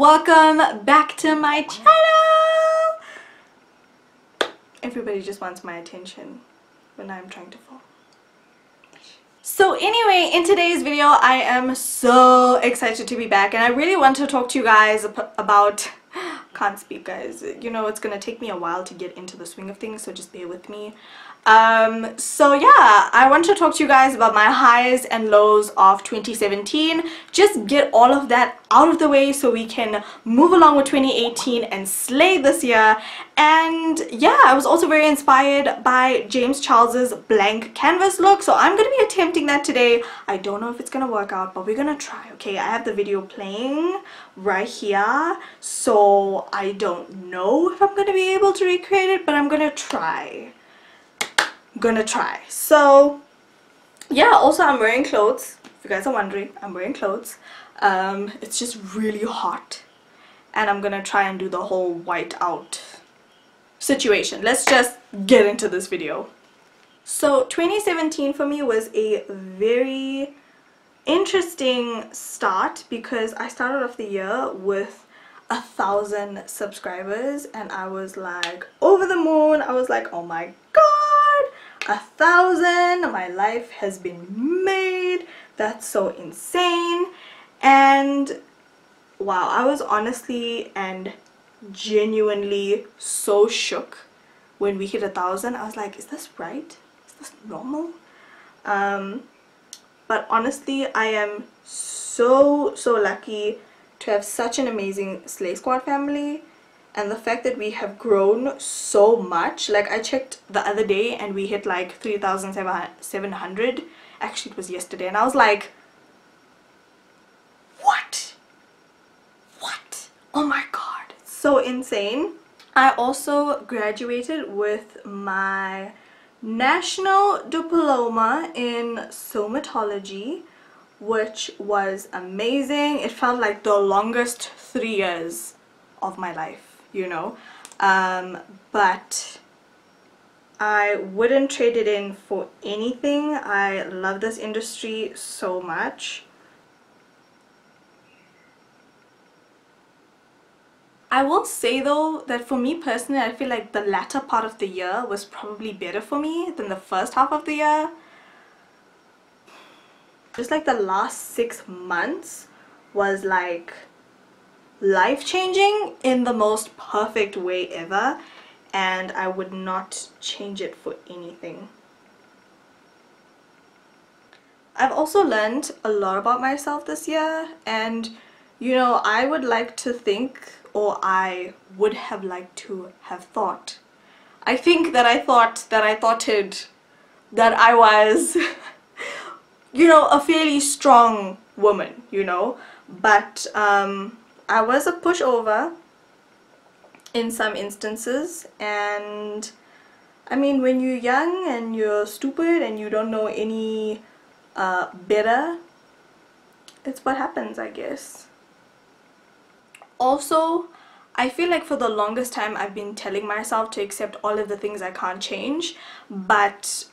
welcome back to my channel. Everybody just wants my attention when I'm trying to fall. So anyway, in today's video I am so excited to be back, and I really want to talk to you guys about can't speak, guys. You know, it's gonna take me a while to get into the swing of things, so just bear with me. So yeah, I want to talk to you guys about my highs and lows of 2017. Just get all of that out of the way so we can move along with 2018 and slay this year. And yeah, I was also very inspired by James Charles's blank canvas look, so I'm gonna be attempting that today. I don't know if it's gonna work out, but we're gonna try. Okay, I have the video playing right here, so I don't know if I'm gonna be able to recreate it, but I'm gonna try. So yeah, also I'm wearing clothes. If you guys are wondering, I'm wearing clothes. It's just really hot, and I'm gonna try and do the whole white out situation. Let's just get into this video. So 2017 for me was a very interesting start because I started off the year with 1,000 subscribers, and I was like over the moon. I was like, oh my god, 1,000, my life has been made. That's so insane. And wow, I was honestly and genuinely so shook when we hit 1,000. I was like, is this right? Is this normal? But honestly, I am so lucky to have such an amazing Slay Squad family. And the fact that we have grown so much, like I checked the other day and we hit like 3,700. Actually, it was yesterday, and I was like, what? Oh my god, it's so insane. I also graduated with my National Diploma in Somatology, which was amazing. It felt like the longest 3 years of my life, you know, but I wouldn't trade it in for anything. I love this industry so much. I will say though that for me personally, I feel like the latter part of the year was probably better for me than the first half of the year. Just like the last 6 months was like life-changing in the most perfect way ever, and I would not change it for anything. I've also learned a lot about myself this year, and you know, I would like to think, or I would have liked to have thought, I think that I thought that I was you know, a fairly strong woman, you know, but I was a pushover in some instances. And I mean, when you're young and you're stupid and you don't know any better, it's what happens, I guess. Also, I feel like for the longest time I've been telling myself to accept all of the things I can't change, but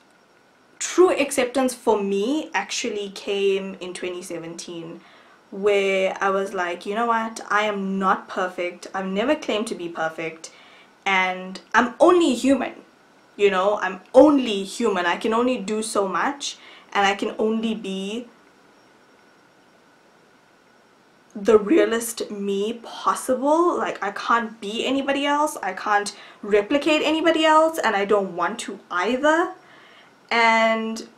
true acceptance for me actually came in 2017, where I was like, you know what, I am not perfect. I've never claimed to be perfect, and I'm only human, you know, I'm only human. I can only do so much, and I can only be the realest me possible. Like, I can't be anybody else, I can't replicate anybody else, and I don't want to either. And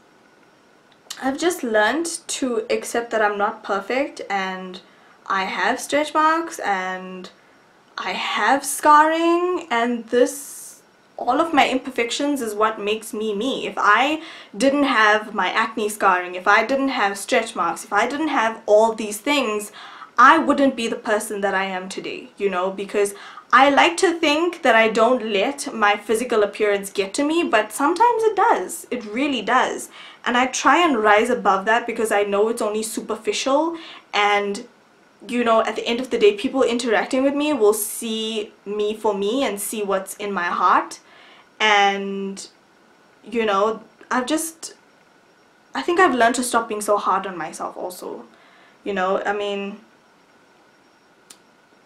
I've just learned to accept that I'm not perfect, and I have stretch marks and I have scarring, and all of my imperfections is what makes me me. If I didn't have my acne scarring, if I didn't have stretch marks, if I didn't have all these things, I wouldn't be the person that I am today, you know, because I like to think that I don't let my physical appearance get to me, but sometimes it does. It really does. And I try and rise above that because I know it's only superficial, and you know, at the end of the day, people interacting with me will see me for me and see what's in my heart. And you know, I think I've learned to stop being so hard on myself also, you know. I mean,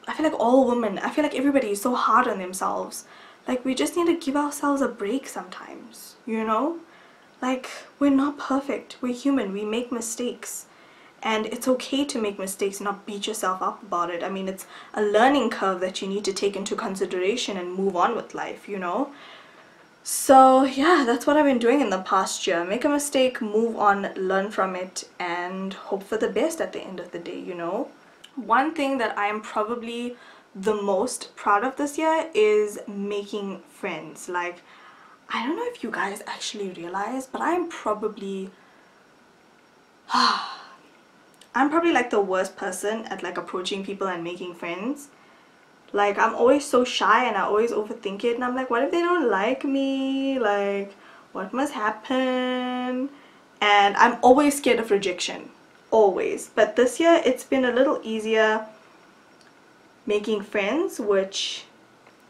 I feel like all women, I feel like everybody is so hard on themselves. Like, we just need to give ourselves a break sometimes, you know? Like, we're not perfect. We're human. We make mistakes. And it's okay to make mistakes, not beat yourself up about it. I mean, it's a learning curve that you need to take into consideration and move on with life, you know? So yeah, that's what I've been doing in the past year. Make a mistake, move on, learn from it, and hope for the best at the end of the day, you know? One thing that I am probably the most proud of this year is making friends. Like, I don't know if you guys actually realize, but I'm probably like the worst person at like approaching people and making friends. Like, I'm always so shy and I always overthink it, and I'm like, what if they don't like me? Like, what must happen? And I'm always scared of rejection, always. But this year it's been a little easier making friends, which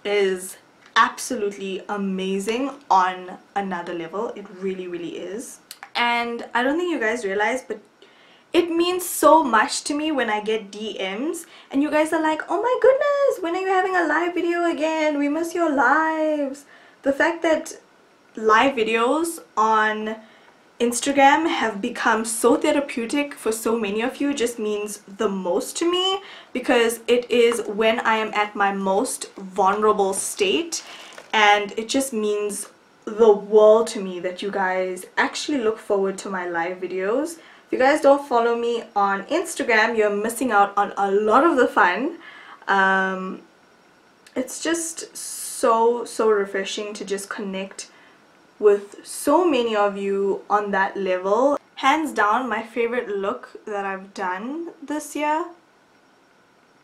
is absolutely amazing on another level. It really is. And I don't think you guys realize, but it means so much to me when I get DMs and you guys are like, oh my goodness, when are you having a live video again? We miss your lives. The fact that live videos on Instagram have become so therapeutic for so many of you just means the most to me, because it is when I am at my most vulnerable state, and it just means the world to me that you guys actually look forward to my live videos. If you guys don't follow me on Instagram, you're missing out on a lot of the fun. It's just so refreshing to just connect with so many of you on that level. Hands down, my favorite look that I've done this year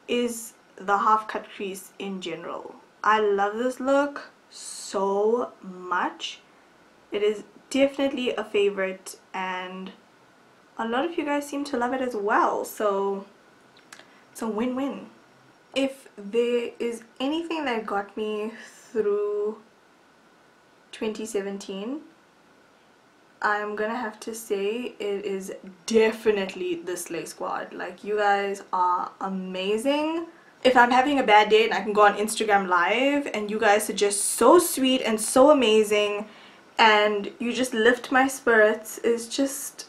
is the half cut crease in general. I love this look so much. It is definitely a favorite, and a lot of you guys seem to love it as well, so it's a win-win. If there is anything that got me through 2017, I'm gonna have to say it is definitely the Slay Squad. Like, you guys are amazing. If I'm having a bad day and I can go on Instagram live and you guys are just so sweet and so amazing and you just lift my spirits, is just,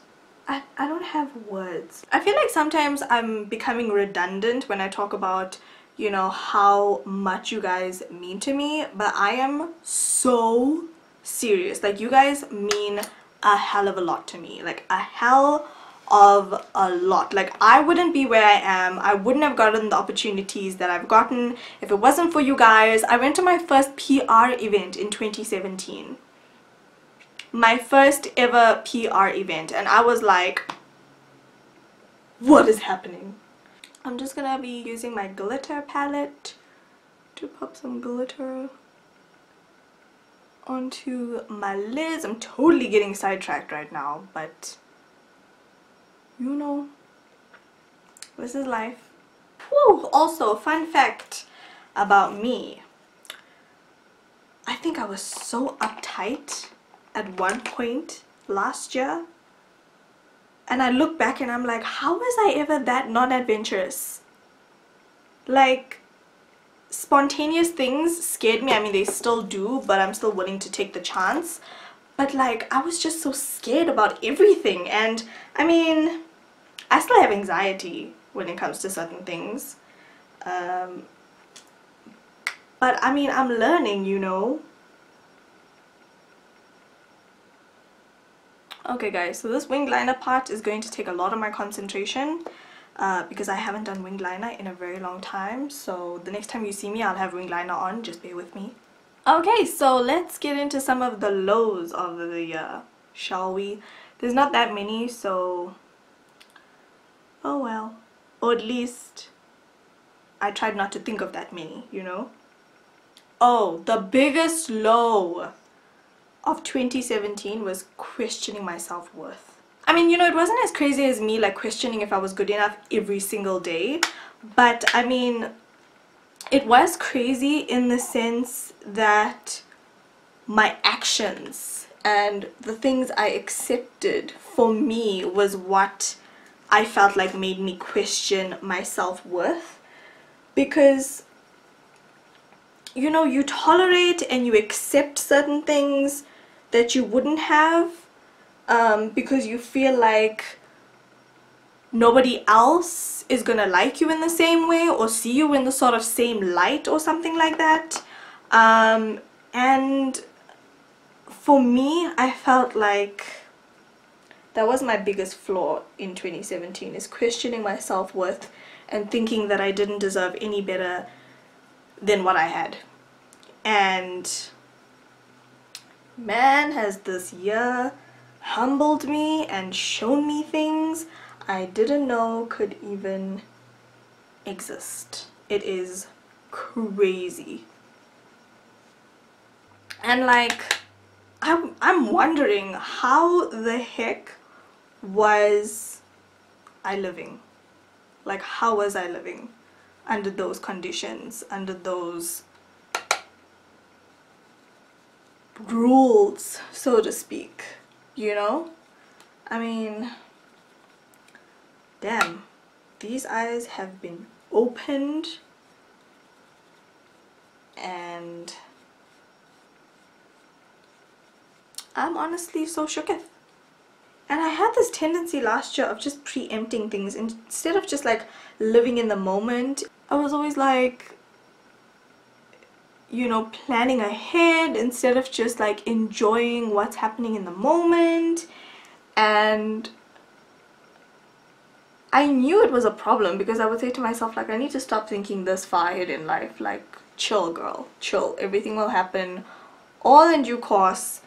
I don't have words. I feel like sometimes I'm becoming redundant when I talk about, you know, how much you guys mean to me, but I am so serious. Like, you guys mean a hell of a lot to me. Like, a hell of a lot. Like, I wouldn't be where I am. I wouldn't have gotten the opportunities that I've gotten if it wasn't for you guys. I went to my first PR event in 2017. My first ever PR event, and I was like, what is happening? I'm just gonna be using my glitter palette to pop some glitter onto my lids. I'm totally getting sidetracked right now, but you know, this is life. Whew. Also, fun fact about me, I think I was so uptight at one point last year, and I look back and I'm like, how was I ever that non-adventurous? Like, spontaneous things scared me. I mean, they still do, but I'm still willing to take the chance. But like, I was just so scared about everything, and I mean, I still have anxiety when it comes to certain things, but I mean, I'm learning, you know. Okay guys, so this wing liner part is going to take a lot of my concentration because I haven't done wing liner in a very long time. So the next time you see me, I'll have wing liner on, just bear with me. Okay, so let's get into some of the lows of the year, shall we? There's not that many, so oh well. Or at least I tried not to think of that many, you know? Oh, the biggest low of 2017 was questioning my self-worth. I mean, you know, it wasn't as crazy as me like questioning if I was good enough every single day, but I mean, it was crazy in the sense that my actions and the things I accepted for me was what I felt like made me question my self-worth. because you know, you tolerate and you accept certain things that you wouldn't have, because you feel like nobody else is gonna like you in the same way or see you in the sort of same light or something like that. And for me, I felt like that was my biggest flaw in 2017, is questioning my self-worth and thinking that I didn't deserve any better than what I had. And man, has this year humbled me and shown me things I didn't know could even exist. It is crazy. And like, I'm wondering, how the heck was I living? Like, how was I living under those conditions, under those rules, so to speak, you know? I mean, damn, these eyes have been opened, and I'm honestly so shooketh. And I had this tendency last year of just preempting things instead of just like living in the moment. I was always like, you know, planning ahead instead of just like enjoying what's happening in the moment. And I knew it was a problem, because I would say to myself, like, I need to stop thinking this far ahead in life. Like, chill, girl, chill. Everything will happen all in due course.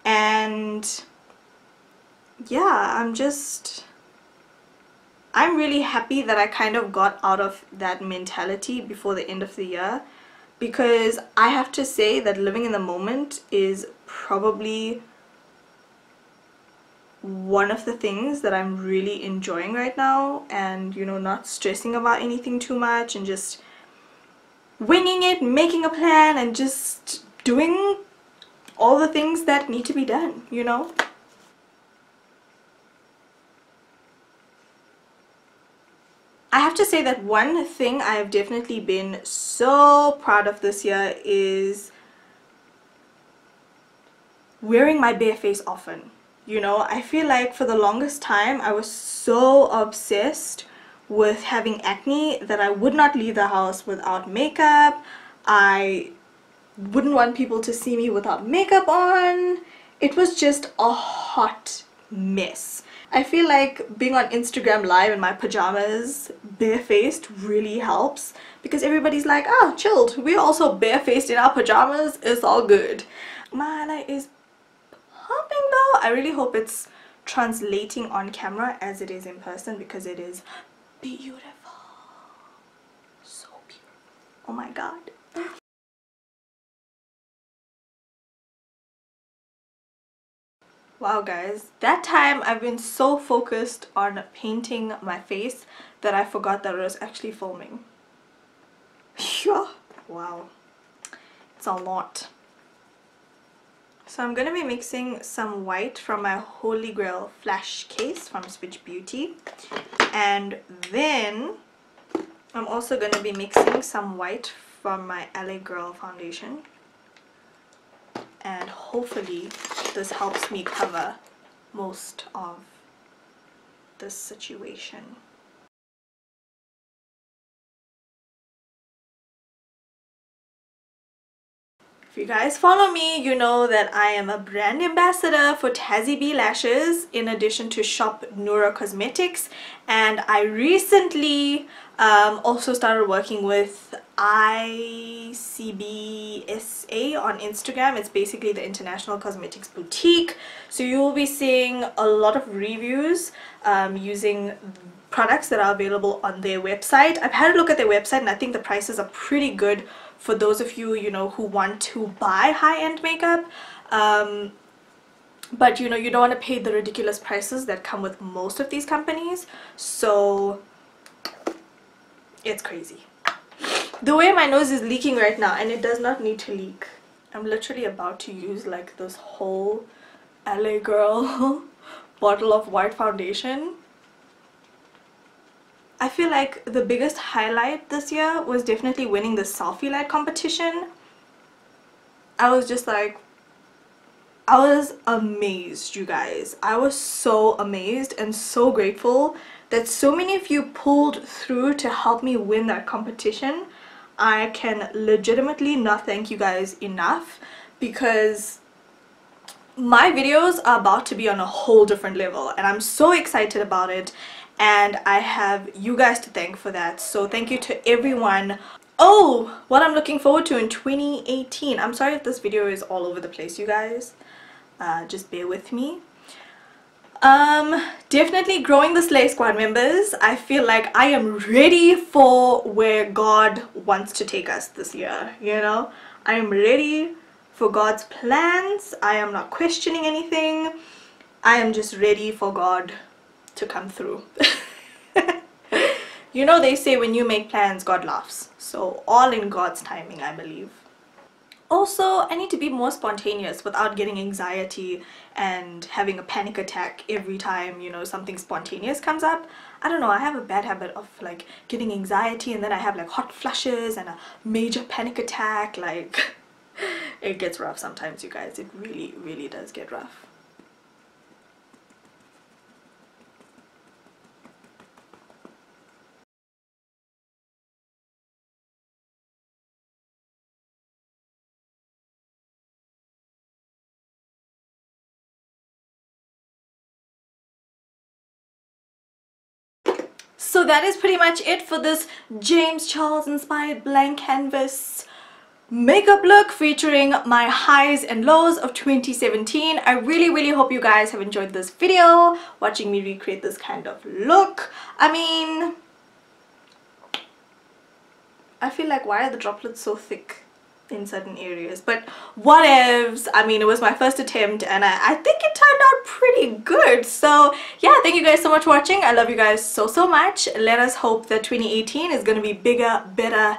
And yeah, I'm really happy that I kind of got out of that mentality before the end of the year, because I have to say that living in the moment is probably one of the things that I'm really enjoying right now. And you know, not stressing about anything too much and just winging it, making a plan, and just doing all the things that need to be done, you know? I have to say that one thing I have definitely been so proud of this year is wearing my bare face often. You know, I feel like for the longest time I was so obsessed with having acne that I would not leave the house without makeup. I wouldn't want people to see me without makeup on. It was just a hot mess. I feel like being on Instagram live in my pajamas barefaced really helps, because everybody's like, oh, chilled, we're also barefaced in our pajamas, it's all good. My highlight is pumping though. I really hope it's translating on camera as it is in person, because it is beautiful. So beautiful. Oh my god. Wow guys, that time I've been so focused on painting my face that I forgot that I was actually filming. Wow, it's a lot. So I'm going to be mixing some white from my Holy Grail Flash Case from Switch Beauty. And then I'm also going to be mixing some white from my LA Girl foundation. And hopefully this helps me cover most of this situation. If you guys follow me, you know that I am a brand ambassador for Tassie B Lashes in addition to Shop Noura Cosmetics, and I recently also started working with ICBSA on Instagram. It's basically the International Cosmetics Boutique. So you will be seeing a lot of reviews using products that are available on their website. I've had a look at their website and I think the prices are pretty good for those of you, you know, who want to buy high-end makeup. But you know, you don't want to pay the ridiculous prices that come with most of these companies. So it's crazy. The way my nose is leaking right now, and it does not need to leak. I'm literally about to use like this whole LA Girl bottle of white foundation. I feel like the biggest highlight this year was definitely winning the selfie light competition. I was just like, I was amazed, you guys. I was so amazed and so grateful that so many of you pulled through to help me win that competition. I can legitimately not thank you guys enough, because my videos are about to be on a whole different level and I'm so excited about it, and I have you guys to thank for that. So thank you to everyone. Oh, what I'm looking forward to in 2018. I'm sorry if this video is all over the place, you guys. Just bear with me. Definitely growing the Slay Squad members. I feel like I am ready for where God wants to take us this year, you know. I am ready for God's plans. I am not questioning anything. I am just ready for God to come through. You know, they say when you make plans, God laughs. So all in God's timing, I believe. Also, I need to be more spontaneous without getting anxiety and having a panic attack every time, you know, something spontaneous comes up. I don't know, I have a bad habit of like getting anxiety and then I have like hot flushes and a major panic attack. Like, it gets rough sometimes, you guys. It really, really does get rough. So that is pretty much it for this James Charles inspired blank canvas makeup look featuring my highs and lows of 2017. I really hope you guys have enjoyed this video, watching me recreate this kind of look. I mean, I feel like, why are the droplets so thick in certain areas? But whatevs. I mean, it was my first attempt and I think it turned out pretty good. So yeah, thank you guys so much for watching. I love you guys so much. Let us hope that 2018 is gonna be bigger, better,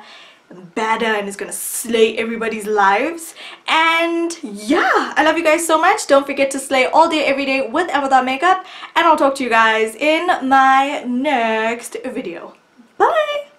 badder, and is gonna slay everybody's lives. And yeah, I love you guys so much. Don't forget to slay all day every day with and without makeup, and I'll talk to you guys in my next video. Bye.